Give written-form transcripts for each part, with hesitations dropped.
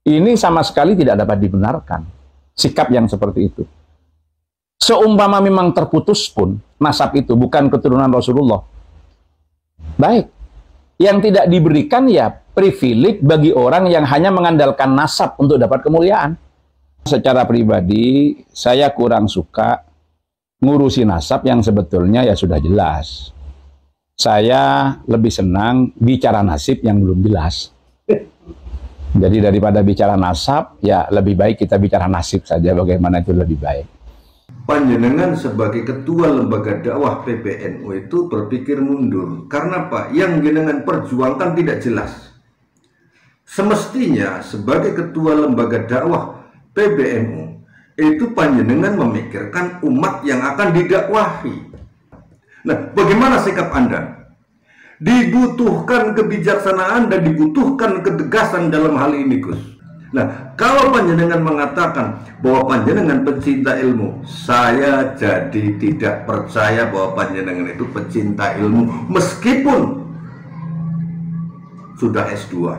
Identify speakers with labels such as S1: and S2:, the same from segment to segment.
S1: Ini sama sekali tidak dapat dibenarkan, sikap yang seperti itu. Seumpama memang terputus pun, nasab itu bukan keturunan Rasulullah. Baik, yang tidak diberikan ya privilege bagi orang yang hanya mengandalkan nasab untuk dapat kemuliaan. Secara pribadi, saya kurang suka ngurusi nasab yang sebetulnya ya sudah jelas. Saya lebih senang bicara nasib yang belum jelas. Jadi daripada bicara nasab, ya lebih baik kita bicara nasib saja, bagaimana itu lebih baik.
S2: Panjenengan sebagai ketua lembaga dakwah PBNU itu berpikir mundur. Karena apa? Yang jenengan perjuangkan tidak jelas. Semestinya sebagai ketua lembaga dakwah PBNU itu panjenengan memikirkan umat yang akan didakwahi. Nah, bagaimana sikap Anda? Dibutuhkan kebijaksanaan dan dibutuhkan ketegasan dalam hal ini, Gus. Nah, kalau panjenengan mengatakan bahwa panjenengan pecinta ilmu, saya jadi tidak percaya bahwa panjenengan itu pecinta ilmu meskipun sudah S2.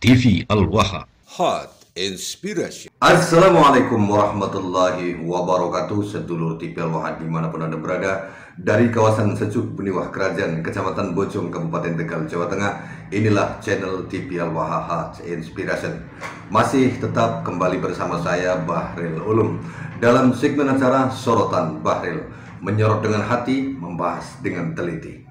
S3: TV Al-Waha,
S4: Hot Inspiration.
S2: Assalamualaikum warahmatullahi wabarakatuh. Sedulur TV Al-Waha dimanapun Anda berada, dari kawasan Sejuk Beniwah Kerajaan, Kecamatan Bojong, Kabupaten Tegal, Jawa Tengah. Inilah channel TV Al-Waha Hot Inspiration. Masih tetap kembali bersama saya, Bahril Ulum, dalam segmen acara Sorotan Bahril, menyorot dengan hati, membahas dengan teliti.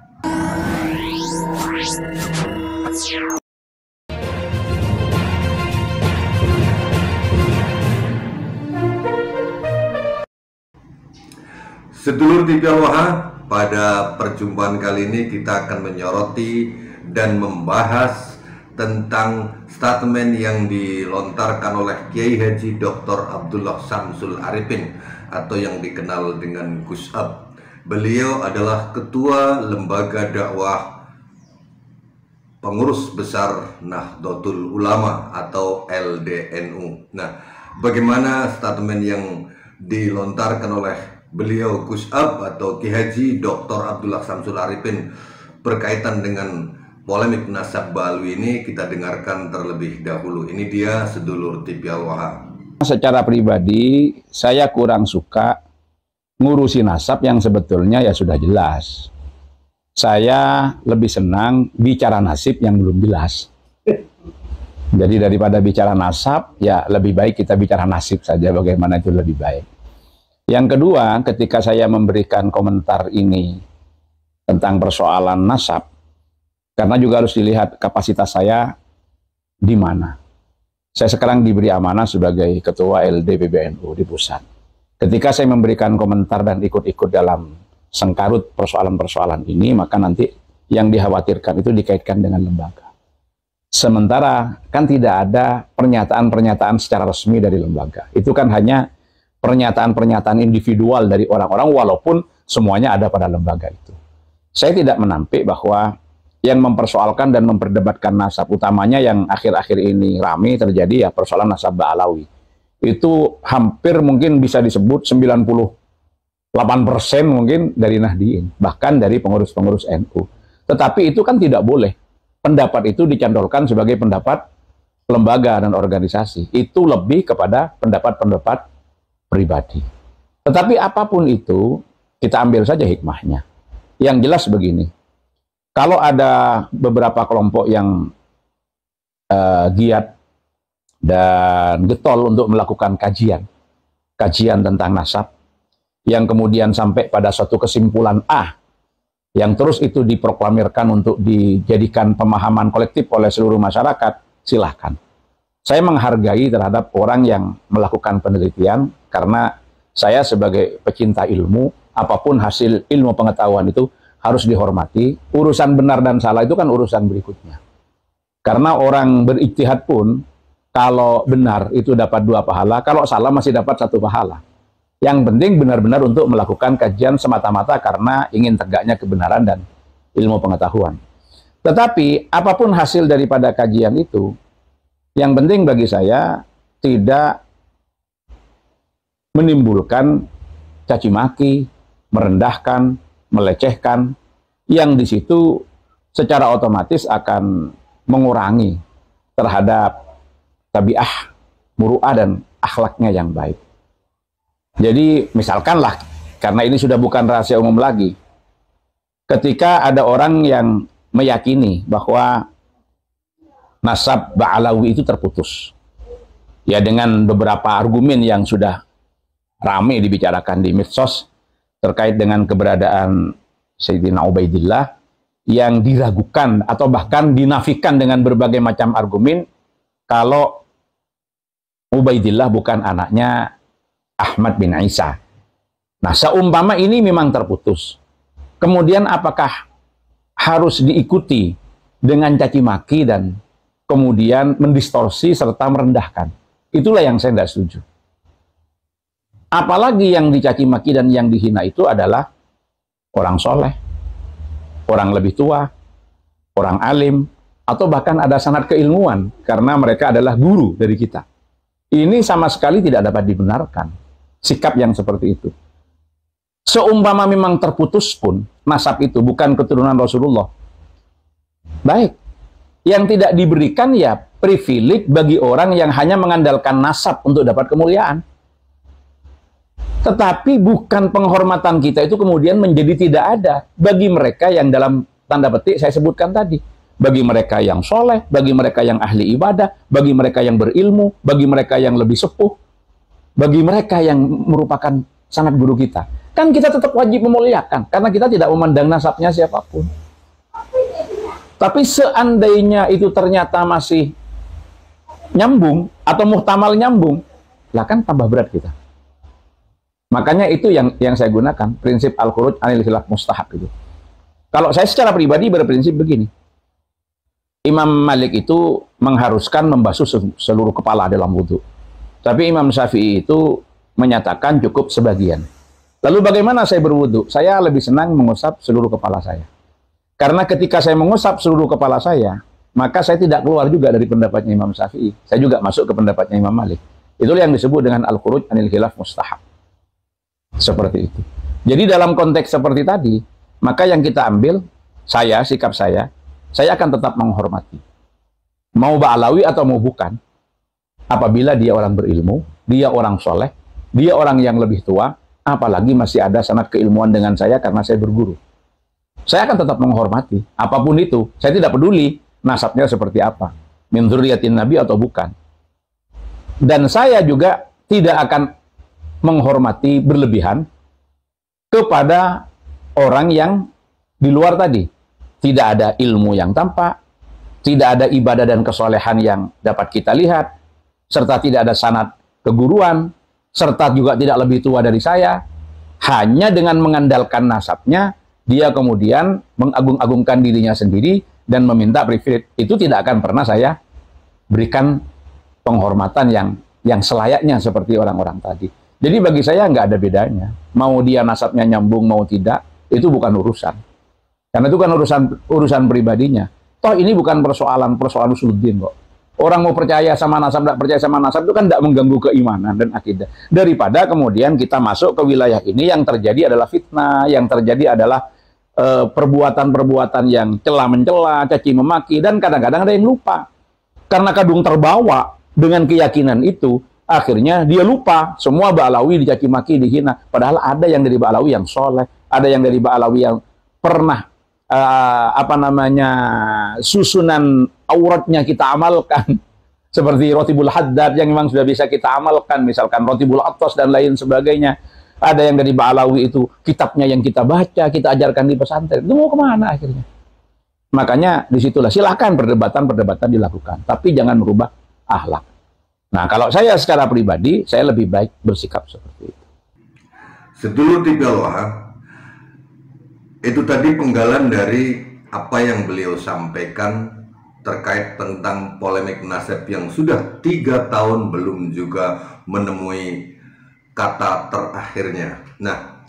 S2: Sedulur TV Al-Waha, pada perjumpaan kali ini kita akan menyoroti dan membahas tentang statement yang dilontarkan oleh Kiai Haji Dr. Abdullah Samsul Arifin atau yang dikenal dengan Gus Ab. Beliau adalah ketua lembaga dakwah pengurus besar Nahdlatul Ulama atau LDNU. Nah, bagaimana statement yang dilontarkan oleh beliau Gus Ab atau Ki Haji Dr. Abdullah Samsul Arifin berkaitan dengan polemik nasab Ba'alwi ini, kita dengarkan terlebih dahulu. Ini dia sedulur TV Al-Waha.
S1: Secara pribadi, saya kurang suka ngurusi nasab yang sebetulnya ya sudah jelas. Saya lebih senang bicara nasib yang belum jelas. Jadi daripada bicara nasab, ya lebih baik kita bicara nasib saja, bagaimana itu lebih baik. Yang kedua, ketika saya memberikan komentar ini tentang persoalan nasab, karena juga harus dilihat kapasitas saya di mana. Saya sekarang diberi amanah sebagai ketua LD PBNU di pusat. Ketika saya memberikan komentar dan ikut-ikut dalam sengkarut persoalan-persoalan ini, maka nanti yang dikhawatirkan itu dikaitkan dengan lembaga. Sementara kan tidak ada pernyataan-pernyataan secara resmi dari lembaga. Itu kan hanya pernyataan-pernyataan individual dari orang-orang, walaupun semuanya ada pada lembaga itu. Saya tidak menampik bahwa yang mempersoalkan dan memperdebatkan nasab, utamanya yang akhir-akhir ini ramai terjadi ya persoalan nasab Ba'alawi. Itu hampir mungkin bisa disebut 98% mungkin dari Nahdliin, bahkan dari pengurus-pengurus NU. Tetapi itu kan tidak boleh. Pendapat itu dicandolkan sebagai pendapat lembaga dan organisasi. Itu lebih kepada pendapat-pendapat pribadi. Tetapi apapun itu, kita ambil saja hikmahnya. Yang jelas begini, kalau ada beberapa kelompok yang giat dan getol untuk melakukan kajian tentang nasab, yang kemudian sampai pada suatu kesimpulan A, yang terus itu diproklamirkan untuk dijadikan pemahaman kolektif oleh seluruh masyarakat, silahkan. Saya menghargai terhadap orang yang melakukan penelitian, karena saya sebagai pecinta ilmu, apapun hasil ilmu pengetahuan itu harus dihormati. Urusan benar dan salah itu kan urusan berikutnya. Karena orang berijtihad pun, kalau benar itu dapat 2 pahala, kalau salah masih dapat 1 pahala. Yang penting benar-benar untuk melakukan kajian semata-mata karena ingin tegaknya kebenaran dan ilmu pengetahuan. Tetapi apapun hasil daripada kajian itu, yang penting bagi saya tidak menimbulkan caci maki, merendahkan, melecehkan, yang di situ secara otomatis akan mengurangi terhadap tabiah, muru'ah dan akhlaknya yang baik. Jadi misalkanlah, karena ini sudah bukan rahasia umum lagi, ketika ada orang yang meyakini bahwa nasab Ba'alawi itu terputus, ya dengan beberapa argumen yang sudah ramai dibicarakan di medsos terkait dengan keberadaan Sayyidina Ubaidillah yang diragukan atau bahkan dinafikan dengan berbagai macam argumen kalau Ubaidillah bukan anaknya Ahmad bin Isa. Nah, seumpama ini memang terputus, kemudian apakah harus diikuti dengan caci maki dan kemudian mendistorsi serta merendahkan? Itulah yang saya tidak setuju. Apalagi yang dicaci maki dan yang dihina itu adalah orang soleh, orang lebih tua, orang alim, atau bahkan ada sanad keilmuan karena mereka adalah guru dari kita. Ini sama sekali tidak dapat dibenarkan sikap yang seperti itu. Seumpama memang terputus pun nasab itu bukan keturunan Rasulullah, baik, yang tidak diberikan ya privilege bagi orang yang hanya mengandalkan nasab untuk dapat kemuliaan. Tetapi bukan penghormatan kita itu kemudian menjadi tidak ada bagi mereka yang dalam tanda petik saya sebutkan tadi. Bagi mereka yang soleh, bagi mereka yang ahli ibadah, bagi mereka yang berilmu, bagi mereka yang lebih sepuh, bagi mereka yang merupakan sanad guru kita. Kan kita tetap wajib memuliakan, karena kita tidak memandang nasabnya siapapun. Tapi seandainya itu ternyata masih nyambung, atau muhtamal nyambung, lah kan tambah berat kita. Makanya itu yang saya gunakan, prinsip al-khuruj anil khilaf mustahab itu. Kalau saya secara pribadi berprinsip begini, Imam Malik itu mengharuskan membasuh seluruh kepala dalam wudhu. Tapi Imam Syafi'i itu menyatakan cukup sebagian. Lalu bagaimana saya berwudhu? Saya lebih senang mengusap seluruh kepala saya. Karena ketika saya mengusap seluruh kepala saya, maka saya tidak keluar juga dari pendapatnya Imam Syafi'i. Saya juga masuk ke pendapatnya Imam Malik. Itulah yang disebut dengan al-khuruj anil khilaf mustahab. Seperti itu. Jadi dalam konteks seperti tadi, maka yang kita ambil, sikap saya akan tetap menghormati. Mau Ba'alawi atau mau bukan. Apabila dia orang berilmu, dia orang soleh, dia orang yang lebih tua, apalagi masih ada sanad keilmuan dengan saya karena saya berguru. Saya akan tetap menghormati. Apapun itu, saya tidak peduli nasabnya seperti apa. Min dzurriyyatin Nabi atau bukan. Dan saya juga tidak akan menghormati berlebihan kepada orang yang di luar tadi. Tidak ada ilmu yang tampak, tidak ada ibadah dan kesolehan yang dapat kita lihat, serta tidak ada sanad keguruan, serta juga tidak lebih tua dari saya. Hanya dengan mengandalkan nasabnya, dia kemudian mengagung-agungkan dirinya sendiri dan meminta privilege. Itu tidak akan pernah saya berikan penghormatan yang selayaknya seperti orang-orang tadi. Jadi bagi saya nggak ada bedanya. Mau dia nasabnya nyambung, mau tidak, itu bukan urusan. Karena itu kan urusan pribadinya. Toh ini bukan persoalan usuluddin kok. Orang mau percaya sama nasab, tidak percaya sama nasab itu kan tidak mengganggu keimanan dan akidah. Daripada kemudian kita masuk ke wilayah ini yang terjadi adalah fitnah, yang terjadi adalah perbuatan-perbuatan yang cela-mencela, caci memaki, dan kadang-kadang ada yang lupa. Karena kadung terbawa dengan keyakinan itu, akhirnya dia lupa semua Ba'alawi dicaci maki, dihina. Padahal ada yang dari Ba'alawi yang soleh, ada yang dari Ba'alawi yang pernah susunan auratnya kita amalkan. Seperti Rotibul Haddad yang memang sudah bisa kita amalkan, misalkan Rotibul Atos dan lain sebagainya. Ada yang dari Ba'alawi itu kitabnya yang kita baca, kita ajarkan di pesantren. Itu mau kemana akhirnya? Makanya disitulah silakan perdebatan dilakukan, tapi jangan merubah akhlak. Nah, kalau saya secara pribadi, saya lebih baik bersikap seperti itu.
S2: Sedulur Tigalwah, itu tadi penggalan dari apa yang beliau sampaikan terkait tentang polemik nasab yang sudah 3 tahun belum juga menemui kata terakhirnya. Nah,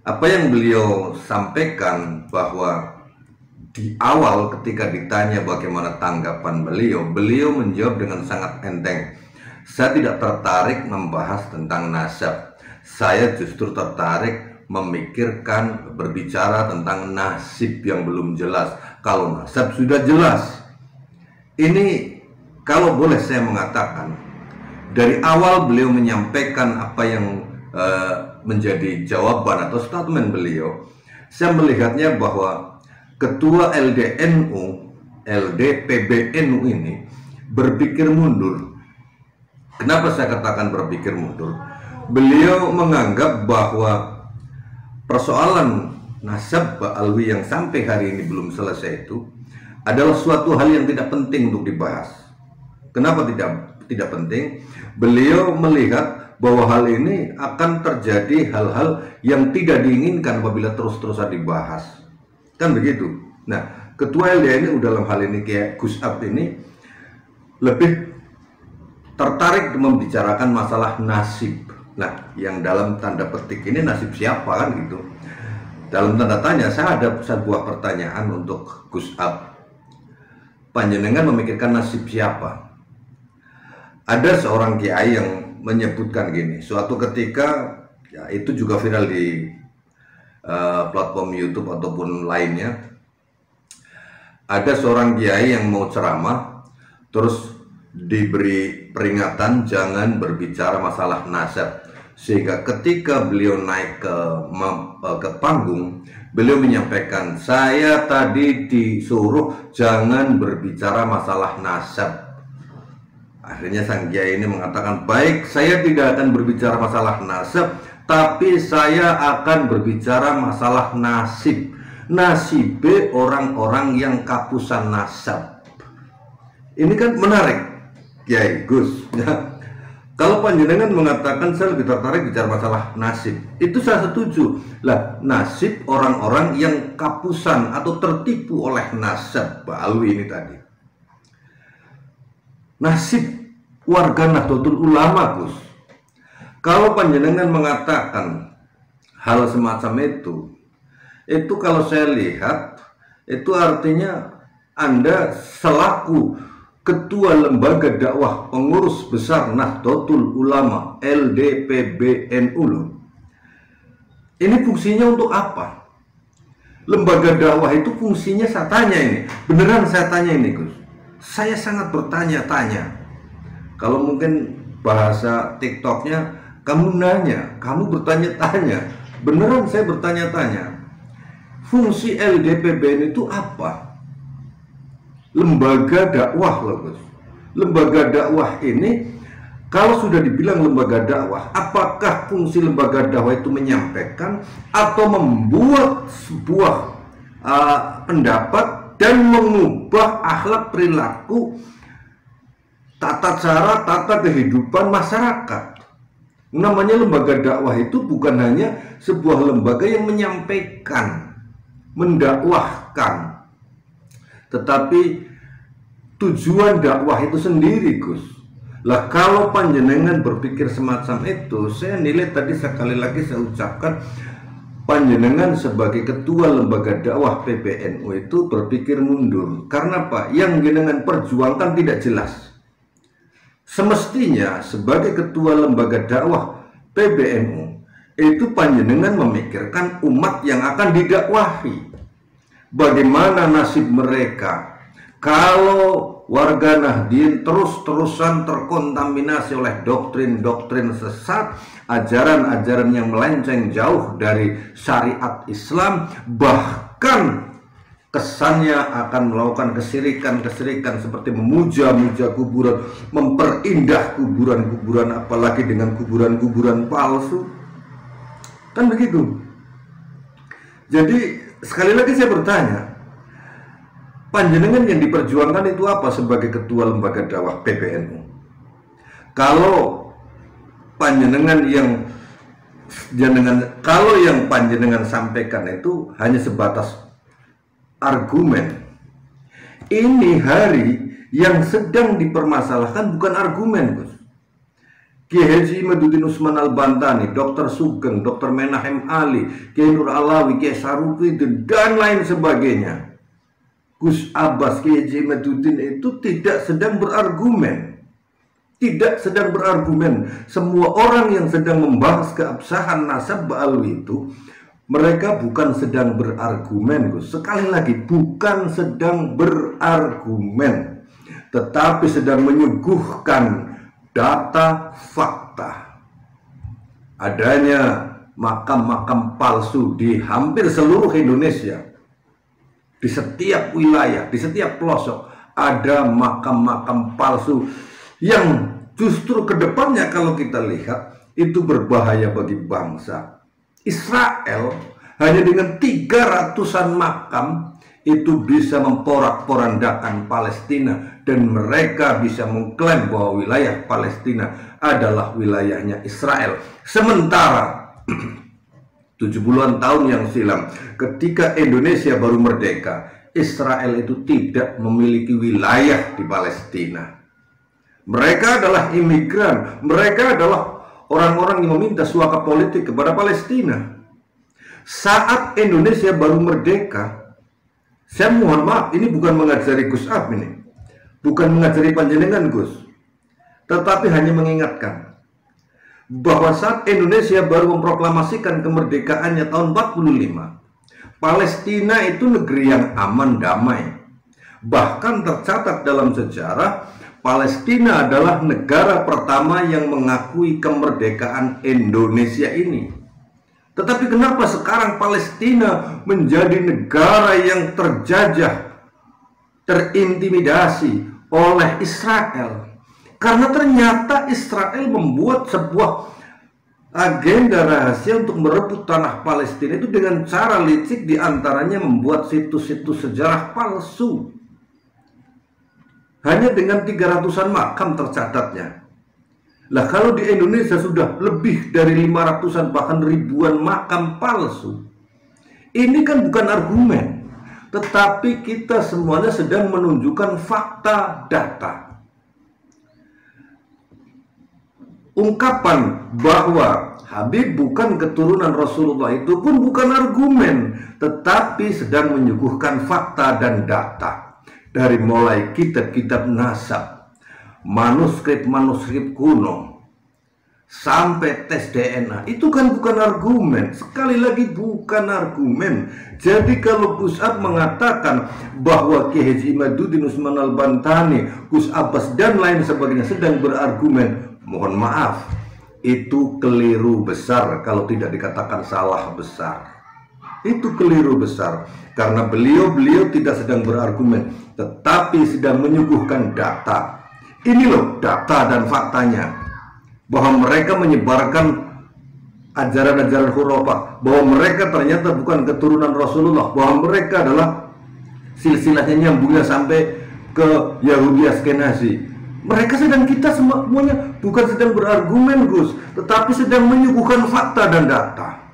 S2: apa yang beliau sampaikan bahwa di awal ketika ditanya bagaimana tanggapan beliau menjawab dengan sangat enteng. Saya tidak tertarik membahas tentang nasab. Saya justru tertarik memikirkan, berbicara tentang nasib yang belum jelas. Kalau nasab sudah jelas. Ini kalau boleh saya mengatakan, dari awal beliau menyampaikan apa yang menjadi jawaban atau statement beliau, saya melihatnya bahwa Ketua LDNU, LDPBNU ini berpikir mundur. Kenapa saya katakan berpikir mundur? Beliau menganggap bahwa persoalan nasab Ba'alwi yang sampai hari ini belum selesai itu adalah suatu hal yang tidak penting untuk dibahas. Kenapa tidak penting? Beliau melihat bahwa hal ini akan terjadi hal-hal yang tidak diinginkan apabila terus-terusan dibahas. Kan begitu. Nah, Ketua LDNU dalam hal ini kayak Gus Ab ini lebih tertarik membicarakan masalah nasib. Nah, yang dalam tanda petik ini nasib siapa kan gitu. Dalam tanda tanya, saya ada sebuah pertanyaan untuk Gus Ab. Panjenengan memikirkan nasib siapa? Ada seorang kiai yang menyebutkan gini, suatu ketika, ya itu juga viral di platform YouTube ataupun lainnya, ada seorang kiai yang mau ceramah, terus diberi peringatan jangan berbicara masalah nasab, sehingga ketika beliau naik ke panggung, beliau menyampaikan, saya tadi disuruh jangan berbicara masalah nasab. Akhirnya sang kiai ini mengatakan, baik, saya tidak akan berbicara masalah nasab, tapi saya akan berbicara masalah nasib. Nasib orang-orang yang kapusan nasab. Ini kan menarik, Kiai Gus. Ya. Kalau panjenengan mengatakan saya lebih tertarik bicara masalah nasib, itu saya setuju. Lah, nasib orang-orang yang kapusan atau tertipu oleh nasab Ba'alwi ini tadi. Nasib warga Nahdlatul Ulama, Gus. Kalau panjenengan mengatakan hal semacam itu kalau saya lihat, itu artinya Anda selaku Ketua Lembaga Dakwah Pengurus Besar Nahdlatul Ulama LDPBNU loh. Ini fungsinya untuk apa? Lembaga dakwah itu fungsinya, saya tanya ini, beneran saya tanya ini Gus. Saya sangat bertanya-tanya. Kalau mungkin bahasa TikToknya, kamu nanya, kamu bertanya-tanya. Beneran saya bertanya-tanya. Fungsi LDPBN itu apa? Lembaga dakwah loh Gus. Lembaga dakwah ini, kalau sudah dibilang lembaga dakwah, apakah fungsi lembaga dakwah itu menyampaikan atau membuat sebuah pendapat dan mengubah akhlak perilaku, tata cara, tata kehidupan masyarakat? Namanya lembaga dakwah itu bukan hanya sebuah lembaga yang menyampaikan, mendakwahkan, tetapi tujuan dakwah itu sendiri Gus. Lah kalau panjenengan berpikir semacam itu, saya nilai tadi sekali lagi saya ucapkan, panjenengan sebagai ketua lembaga dakwah PBNU itu berpikir mundur. Karena apa? Yang jenengan perjuangkan tidak jelas. Semestinya sebagai ketua lembaga dakwah PBNU itu panjenengan memikirkan umat yang akan didakwahi. Bagaimana nasib mereka kalau warga Nahdien terus-terusan terkontaminasi oleh doktrin-doktrin sesat, ajaran-ajaran yang melenceng jauh dari syariat Islam, bahkan kesannya akan melakukan kesirikan-kesirikan seperti memuja-muja kuburan, memperindah kuburan-kuburan, apalagi dengan kuburan-kuburan palsu. Kan begitu. Jadi sekali lagi saya bertanya, panjenengan yang diperjuangkan itu apa sebagai ketua lembaga dakwah PBNU? Kalau panjenengan yang panjenengan sampaikan itu hanya sebatas argumen, ini hari yang sedang dipermasalahkan bukan argumen, Gus. Kiai Haji Imaduddin Usman Al-Bantani, Dr. Sugeng, Dr. Menahem Ali, Kiai Nur Alawi, Kiai Sarufidin, dan lain sebagainya. Gus Abbas, Kiai Haji Imaduddin itu tidak sedang berargumen. Tidak sedang berargumen. Semua orang yang sedang membahas keabsahan nasab Ba'alwi itu, mereka bukan sedang berargumen, Gus. Sekali lagi, bukan sedang berargumen, tetapi sedang menyuguhkan data fakta. Adanya makam-makam palsu di hampir seluruh Indonesia. Di setiap wilayah, di setiap pelosok ada makam-makam palsu yang justru kedepannya kalau kita lihat itu berbahaya bagi bangsa. Israel hanya dengan 300-an makam itu bisa memporak-porandakan Palestina, dan mereka bisa mengklaim bahwa wilayah Palestina adalah wilayahnya Israel. Sementara 70-an tahun yang silam ketika Indonesia baru merdeka, Israel itu tidak memiliki wilayah di Palestina. Mereka adalah imigran, mereka adalah orang-orang yang meminta suaka politik kepada Palestina. Saat Indonesia baru merdeka, saya mohon maaf, ini bukan mengajari Gus Ab, ini bukan mengajari panjenengan Gus, tetapi hanya mengingatkan bahwa saat Indonesia baru memproklamasikan kemerdekaannya tahun 45, Palestina itu negeri yang aman damai. Bahkan tercatat dalam sejarah, Palestina adalah negara pertama yang mengakui kemerdekaan Indonesia ini. Tetapi kenapa sekarang Palestina menjadi negara yang terjajah, terintimidasi oleh Israel? Karena ternyata Israel membuat sebuah agenda rahasia untuk merebut tanah Palestina itu dengan cara licik, diantaranya membuat situs-situs sejarah palsu. Hanya dengan 300-an makam tercatatnya. Lah kalau di Indonesia sudah lebih dari 500-an bahkan ribuan makam palsu, ini kan bukan argumen, tetapi kita semuanya sedang menunjukkan fakta data. Ungkapan bahwa Habib bukan keturunan Rasulullah itu pun bukan argumen, tetapi sedang menyuguhkan fakta dan data. Dari mulai kitab-kitab nasab, manuskrip-manuskrip kuno, sampai tes DNA, itu kan bukan argumen. Sekali lagi bukan argumen. Jadi kalau Gus Ab mengatakan bahwa Kiai Haji Imaduddin Usman Al-Bantani, Gus Abbas dan lain sebagainya sedang berargumen, mohon maaf, itu keliru besar kalau tidak dikatakan salah besar. Itu keliru besar, karena beliau tidak sedang berargumen, tetapi sedang menyuguhkan data. Ini loh data dan faktanya, bahwa mereka menyebarkan ajaran-ajaran khurafat, bahwa mereka ternyata bukan keturunan Rasulullah, bahwa mereka adalah silsilahnya nyambungnya sampai ke Yahudi Askenazi. Mereka sedang, kita semuanya bukan sedang berargumen Gus, tetapi sedang menyuguhkan fakta dan data.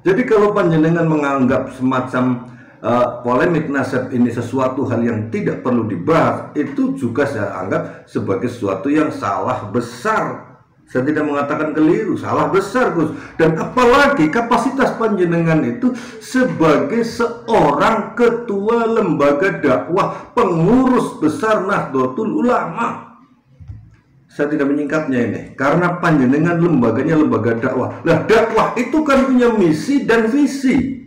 S2: Jadi kalau panjenengan menganggap semacam polemik nasab ini sesuatu hal yang tidak perlu dibahas, itu juga saya anggap sebagai sesuatu yang salah besar. Saya tidak mengatakan keliru, salah besar Gus. Dan apalagi kapasitas panjenengan itu sebagai seorang ketua lembaga dakwah, pengurus besar Nahdlatul Ulama. Saya tidak menyingkatnya ini, karena panjenengan lembaganya lembaga dakwah. Nah, dakwah itu kan punya misi dan visi.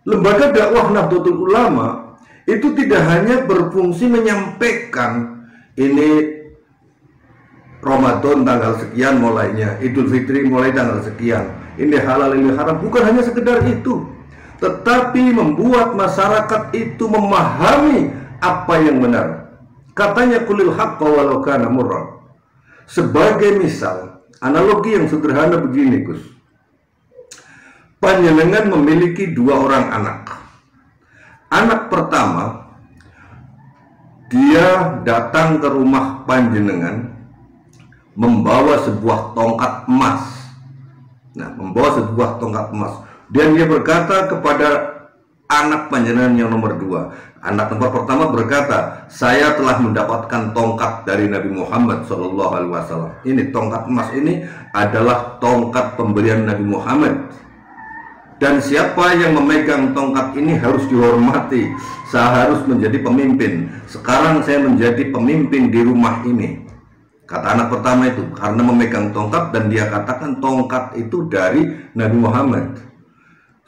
S2: Lembaga dakwah Nahdlatul Ulama itu tidak hanya berfungsi menyampaikan ini Ramadan tanggal sekian mulainya, Idul Fitri mulai tanggal sekian, ini halal ini haram, bukan hanya sekedar itu, tetapi membuat masyarakat itu memahami apa yang benar. Katanya kulil haqqa walau kana murran. Sebagai misal, analogi yang sederhana begini Gus. Panjenengan memiliki 2 orang anak. Anak pertama, dia datang ke rumah panjenengan membawa sebuah tongkat emas. Nah, membawa sebuah tongkat emas. Dan dia berkata kepada anak panjenengan yang nomor 2. Anak nomor pertama berkata, saya telah mendapatkan tongkat dari Nabi Muhammad SAW. Ini tongkat emas ini adalah tongkat pemberian Nabi Muhammad. Dan siapa yang memegang tongkat ini harus dihormati. Saya harus menjadi pemimpin. Sekarang saya menjadi pemimpin di rumah ini. Kata anak pertama itu, karena memegang tongkat, dan dia katakan tongkat itu dari Nabi Muhammad.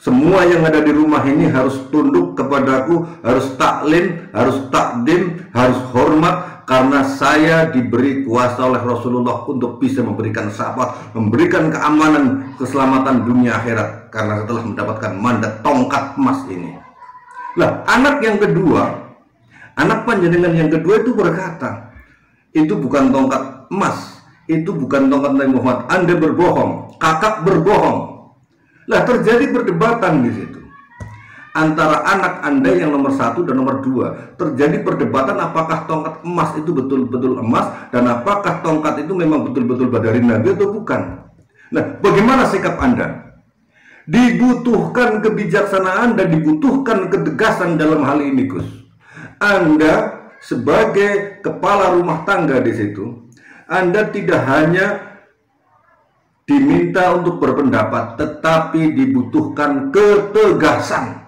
S2: Semua yang ada di rumah ini harus tunduk kepadaku, harus taklim, harus takdim, harus hormat, karena saya diberi kuasa oleh Rasulullah untuk bisa memberikan syafaat, memberikan keamanan, keselamatan dunia akhirat, karena setelah mendapatkan mandat tongkat emas ini. Lah, anak yang kedua, anak panjenengan yang kedua itu berkata, itu bukan tongkat emas, itu bukan tongkat Nabi Muhammad, Anda berbohong, kakak berbohong. Lah, terjadi perdebatan di situ antara anak Anda yang nomor 1 dan nomor 2. Terjadi perdebatan apakah tongkat emas itu betul-betul emas, dan apakah tongkat itu memang betul-betul dari Nabi atau bukan. Nah, bagaimana sikap Anda? Dibutuhkan kebijaksanaan dan dibutuhkan ketegasan dalam hal ini, Gus. Anda sebagai kepala rumah tangga di situ, Anda tidak hanya diminta untuk berpendapat, tetapi dibutuhkan ketegasan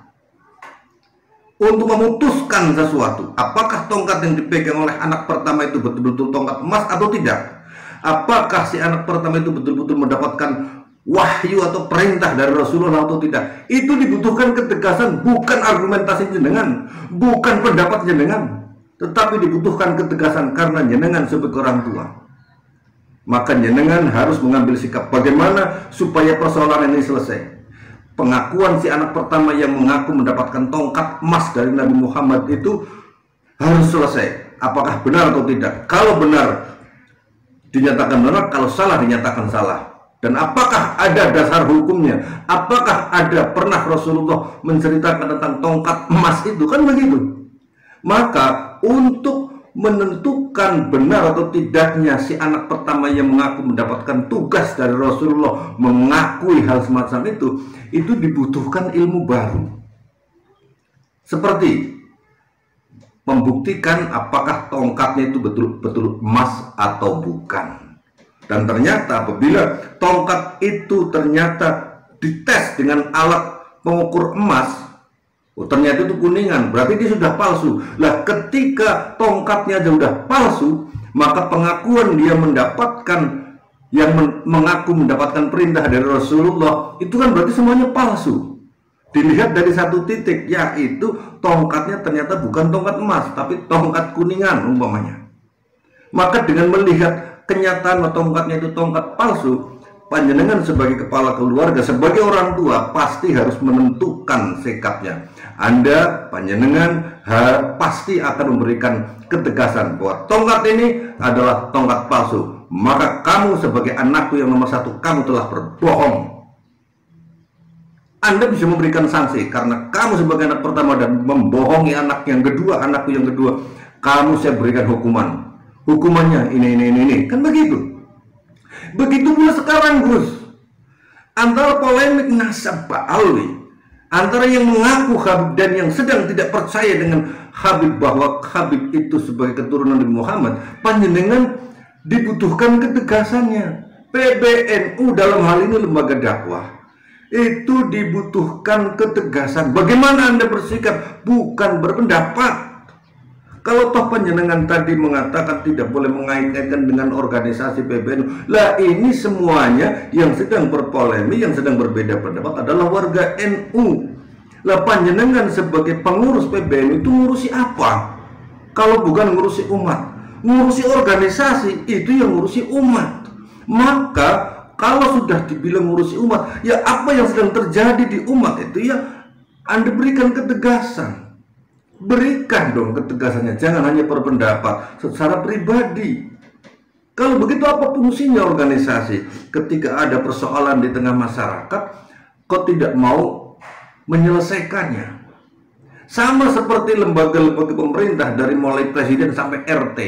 S2: untuk memutuskan sesuatu. Apakah tongkat yang dipegang oleh anak pertama itu betul-betul tongkat emas atau tidak? Apakah si anak pertama itu betul-betul mendapatkan wahyu atau perintah dari Rasulullah atau tidak? Itu dibutuhkan ketegasan, bukan argumentasi jenengan, bukan pendapat jenengan, tetapi dibutuhkan ketegasan karena jenengan sebagai orang tua. Maka jenengan harus mengambil sikap bagaimana supaya persoalan ini selesai. Pengakuan si anak pertama yang mengaku mendapatkan tongkat emas dari Nabi Muhammad itu harus selesai. Apakah benar atau tidak? Kalau benar dinyatakan benar, kalau salah dinyatakan salah. Dan apakah ada dasar hukumnya? Apakah ada pernah Rasulullah menceritakan tentang tongkat emas itu? Kan begitu. Maka untuk menentukan benar atau tidaknya si anak pertama yang mengaku mendapatkan tugas dari Rasulullah mengakui hal semacam itu dibutuhkan ilmu baru. Seperti membuktikan apakah tongkatnya itu betul-betul emas atau bukan. Dan ternyata apabila tongkat itu ternyata dites dengan alat pengukur emas, oh, ternyata itu kuningan, berarti dia sudah palsu. Lah, ketika tongkatnya sudah palsu, maka pengakuan dia mendapatkan yang mengaku mendapatkan perintah dari Rasulullah itu kan berarti semuanya palsu. Dilihat dari satu titik, yaitu tongkatnya ternyata bukan tongkat emas, tapi tongkat kuningan umpamanya. Maka dengan melihat kenyataan tongkatnya itu tongkat palsu, panjenengan sebagai kepala keluarga, sebagai orang tua, pasti harus menentukan sikapnya. Anda, panjenengan, pasti akan memberikan ketegasan bahwa tongkat ini adalah tongkat palsu. Maka kamu sebagai anakku yang nomor 1, kamu telah berbohong. Anda bisa memberikan sanksi karena kamu sebagai anak pertama dan membohongi anak yang kedua, anakku yang kedua. Kamu saya berikan hukuman. Hukumannya ini. Kan begitu. Begitu pula sekarang, Gus. Antara polemik nasab Ba'alwi, antara yang mengaku Habib dan yang sedang tidak percaya dengan Habib bahwa Habib itu sebagai keturunan Nabi Muhammad, panjenengan dibutuhkan ketegasannya. PBNU dalam hal ini lembaga dakwah itu dibutuhkan ketegasan. Bagaimana Anda bersikap, bukan berpendapat. Kalau toh panjenengan tadi mengatakan tidak boleh mengait-ngaitkan dengan organisasi PBNU, lah ini semuanya yang sedang berpolemik, yang sedang berbeda pendapat adalah warga NU. Lah panjenengan sebagai pengurus PBNU itu ngurusi apa? Kalau bukan ngurusi umat, ngurusi organisasi, itu yang ngurusi umat. Maka kalau sudah dibilang ngurusi umat, ya apa yang sedang terjadi di umat itu ya Anda berikan ketegasan. Berikan dong ketegasannya, jangan hanya berpendapat secara pribadi. Kalau begitu apa fungsinya organisasi? Ketika ada persoalan di tengah masyarakat, kok tidak mau menyelesaikannya? Sama seperti lembaga-lembaga pemerintah dari mulai presiden sampai RT.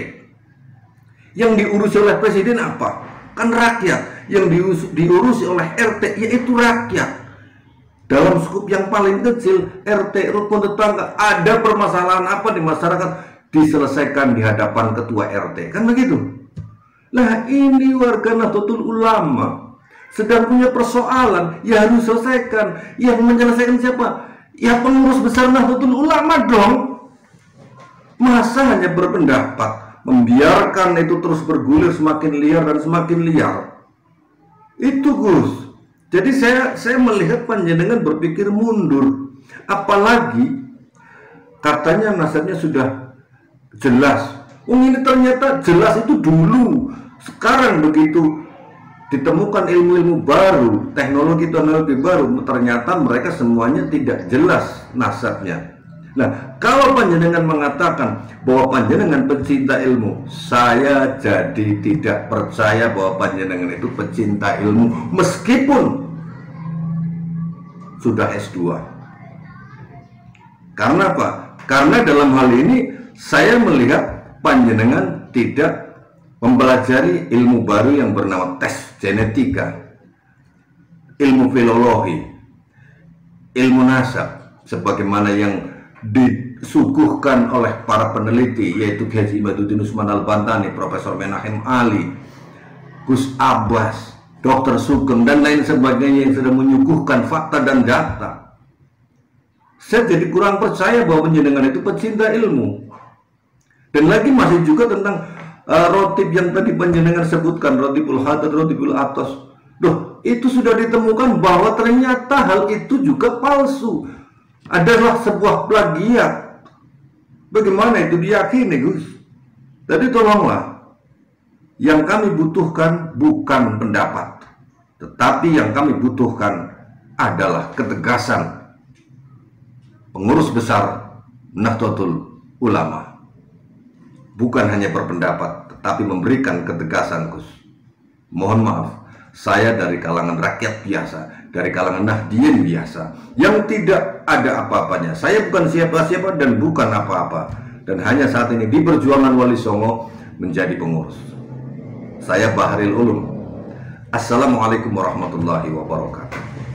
S2: Yang diurusi oleh presiden apa? Kan rakyat. Yang diurusi oleh RT yaitu rakyat. Dalam skup yang paling kecil, RT, rukun tetangga, ada permasalahan apa di masyarakat, diselesaikan di hadapan ketua RT. Kan begitu? Lah ini warga Nahdlatul Ulama sedang punya persoalan, ya harus selesaikan. Yang menyelesaikan siapa? Ya pengurus besar Nahdlatul Ulama dong. Masa hanya berpendapat, membiarkan itu terus bergulir semakin liar dan semakin liar? Itu Gus. Jadi saya melihat panjenengan berpikir mundur. Apalagi katanya nasihatnya sudah jelas. Ini ternyata jelas itu dulu. Sekarang begitu ditemukan ilmu-ilmu baru, teknologi-teknologi baru, ternyata mereka semuanya tidak jelas nasihatnya. Nah, kalau panjenengan mengatakan bahwa panjenengan pecinta ilmu, saya jadi tidak percaya bahwa panjenengan itu pecinta ilmu meskipun sudah S2. Karena apa? Karena dalam hal ini saya melihat panjenengan tidak mempelajari ilmu baru yang bernama tes genetika, ilmu filologi, ilmu nasab, sebagaimana yang disuguhkan oleh para peneliti, yaitu Kiai Haji Imaduddin Usman Al-Bantani, Profesor Menahem Ali, Gus Abbas, Dr. Sugeng, dan lain sebagainya yang sudah menyuguhkan fakta dan data. Saya jadi kurang percaya bahwa panjenengan itu pecinta ilmu. Dan lagi masih juga tentang rotib yang tadi panjenengan sebutkan, rotibul hadad, rotibul atos. Duh, itu sudah ditemukan bahwa ternyata hal itu juga palsu, adalah sebuah plagiat. Bagaimana itu diyakini, Gus? Jadi tolonglah, yang kami butuhkan bukan pendapat, tetapi yang kami butuhkan adalah ketegasan pengurus besar Nahdlatul Ulama. Bukan hanya berpendapat, tetapi memberikan ketegasan, Gus. Mohon maaf, saya dari kalangan rakyat biasa, dari kalangan Nahdien biasa, yang tidak ada apa-apanya. Saya bukan siapa-siapa dan bukan apa-apa, dan hanya saat ini di Perjuangan Wali Songo menjadi pengurus. Saya Bahril Ulum. Assalamualaikum warahmatullahi wabarakatuh.